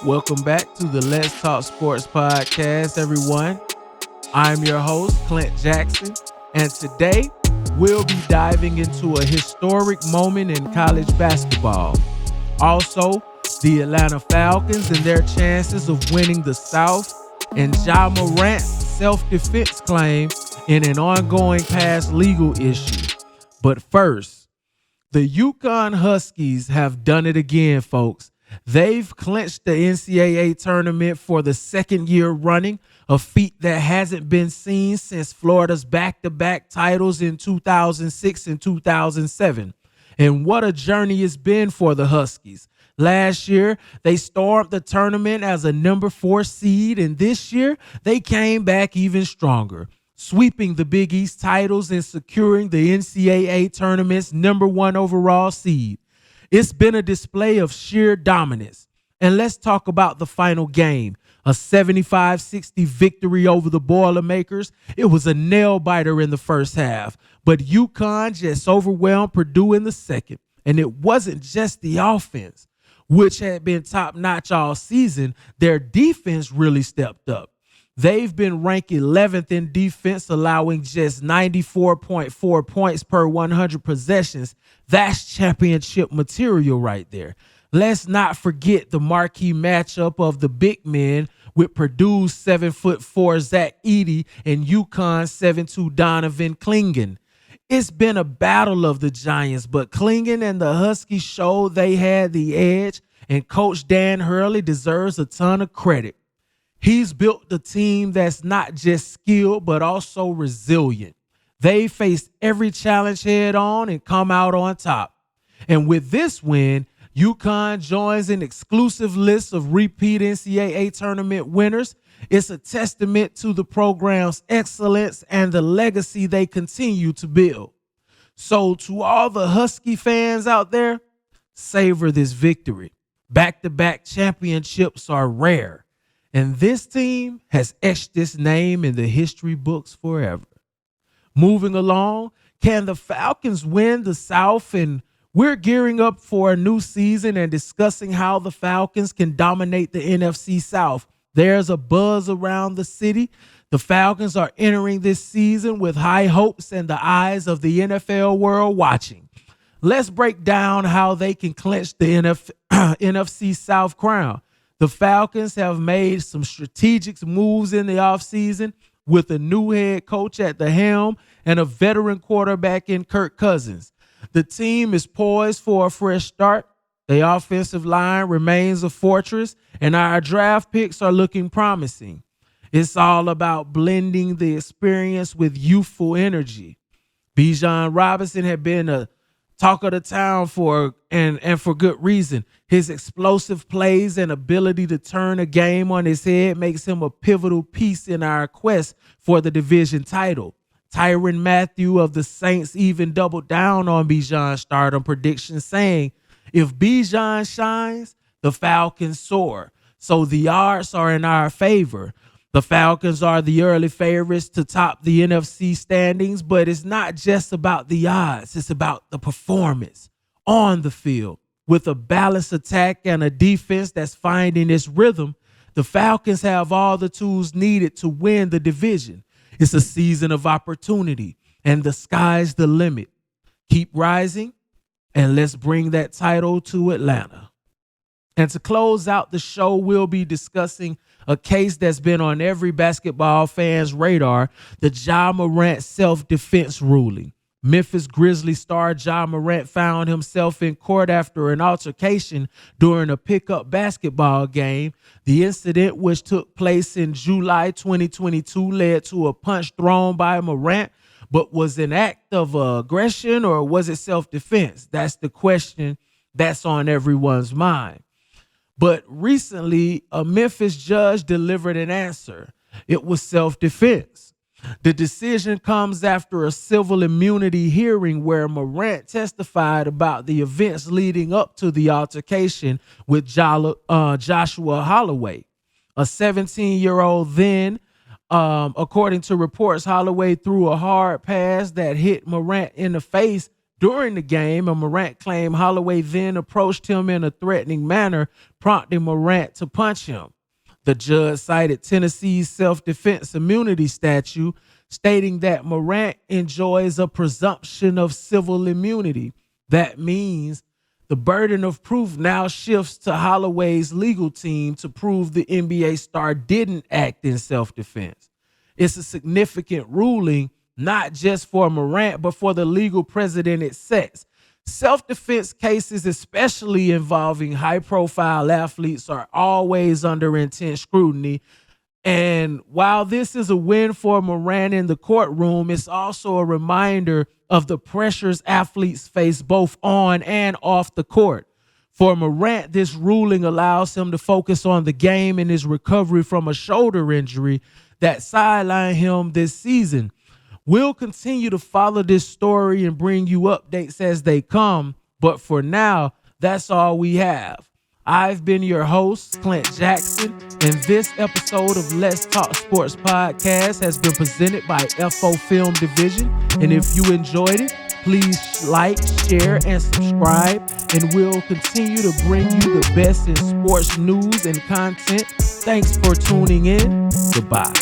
Welcome back to the Let's Talk Sports podcast, everyone. I'm your host, Clint Jackson, and today we'll be diving into a historic moment in college basketball. Also, the Atlanta Falcons and their chances of winning the South, and Ja Morant's self-defense claim in an ongoing past legal issue. But first, the UConn Huskies have done it again, folks. They've clinched the NCAA tournament for the second year running, a feat that hasn't been seen since Florida's back-to-back titles in 2006 and 2007. And what a journey it's been for the Huskies. Last year, they stormed the tournament as a number 4 seed, and this year, they came back even stronger, sweeping the Big East titles and securing the NCAA tournament's number 1 overall seed. It's been a display of sheer dominance. And let's talk about the final game, a 75-60 victory over the Boilermakers. It was a nail-biter in the first half, but UConn just overwhelmed Purdue in the second. And it wasn't just the offense, which had been top-notch all season. Their defense really stepped up. They've been ranked 11th in defense, allowing just 94.4 points per 100 possessions. That's championship material right there. Let's not forget the marquee matchup of the big men with Purdue's 7'4" Zach Edey and UConn's 7'2" Donovan Clingan. It's been a battle of the Giants, but Clingan and the Huskies showed they had the edge, and Coach Dan Hurley deserves a ton of credit. He's built the team that's not just skilled, but also resilient. They faced every challenge head on and come out on top. And with this win, UConn joins an exclusive list of repeat NCAA tournament winners. It's a testament to the program's excellence and the legacy they continue to build. So to all the Husky fans out there, savor this victory. Back-to-back championships are rare. And this team has etched its name in the history books forever. Moving along, can the Falcons win the South? And we're gearing up for a new season and discussing how the Falcons can dominate the NFC South. There's a buzz around the city. The Falcons are entering this season with high hopes and the eyes of the NFL world watching. Let's break down how they can clinch the NFC South crown. The Falcons have made some strategic moves in the offseason with a new head coach at the helm and a veteran quarterback in Kirk Cousins. The team is poised for a fresh start. The offensive line remains a fortress, and our draft picks are looking promising. It's all about blending the experience with youthful energy. Bijan Robinson had been a talk of the town for good reason. His explosive plays and ability to turn a game on his head makes him a pivotal piece in our quest for the division title. Tyrann Mathieu of the Saints even doubled down on Bijan's stardom prediction, saying, if Bijan shines, the Falcons soar. So the odds are in our favor. The Falcons are the early favorites to top the NFC standings, but it's not just about the odds. It's about the performance on the field. With a balanced attack and a defense that's finding its rhythm, the Falcons have all the tools needed to win the division. It's a season of opportunity, and the sky's the limit. Keep rising, and let's bring that title to Atlanta. And to close out the show, we'll be discussing a case that's been on every basketball fan's radar, the Ja Morant self-defense ruling. Memphis Grizzlies star Ja Morant found himself in court after an altercation during a pickup basketball game. The incident, which took place in July 2022, led to a punch thrown by Morant, but was an act of aggression or was it self-defense? That's the question that's on everyone's mind. But recently, a Memphis judge delivered an answer. It was self-defense. The decision comes after a civil immunity hearing where Morant testified about the events leading up to the altercation with Joshua Holloway, a 17-year-old then. According to reports, Holloway threw a hard pass that hit Morant in the face, During the game, Morant claimed Holloway then approached him in a threatening manner, prompting Morant to punch him. The judge cited Tennessee's self-defense immunity statute, stating that Morant enjoys a presumption of civil immunity. That means the burden of proof now shifts to Holloway's legal team to prove the NBA star didn't act in self-defense. It's a significant ruling, not just for Morant, but for the legal precedent it sets. Self-defense cases, especially involving high-profile athletes, are always under intense scrutiny. And while this is a win for Morant in the courtroom, it's also a reminder of the pressures athletes face both on and off the court. For Morant, this ruling allows him to focus on the game and his recovery from a shoulder injury that sidelined him this season. We'll continue to follow this story and bring you updates as they come, but for now, that's all we have. I've been your host, Clint Jackson, and this episode of Let's Talk Sports Podcast has been presented by FO Film Division. And if you enjoyed it, please like, share, and subscribe, and we'll continue to bring you the best in sports news and content. Thanks for tuning in. Goodbye.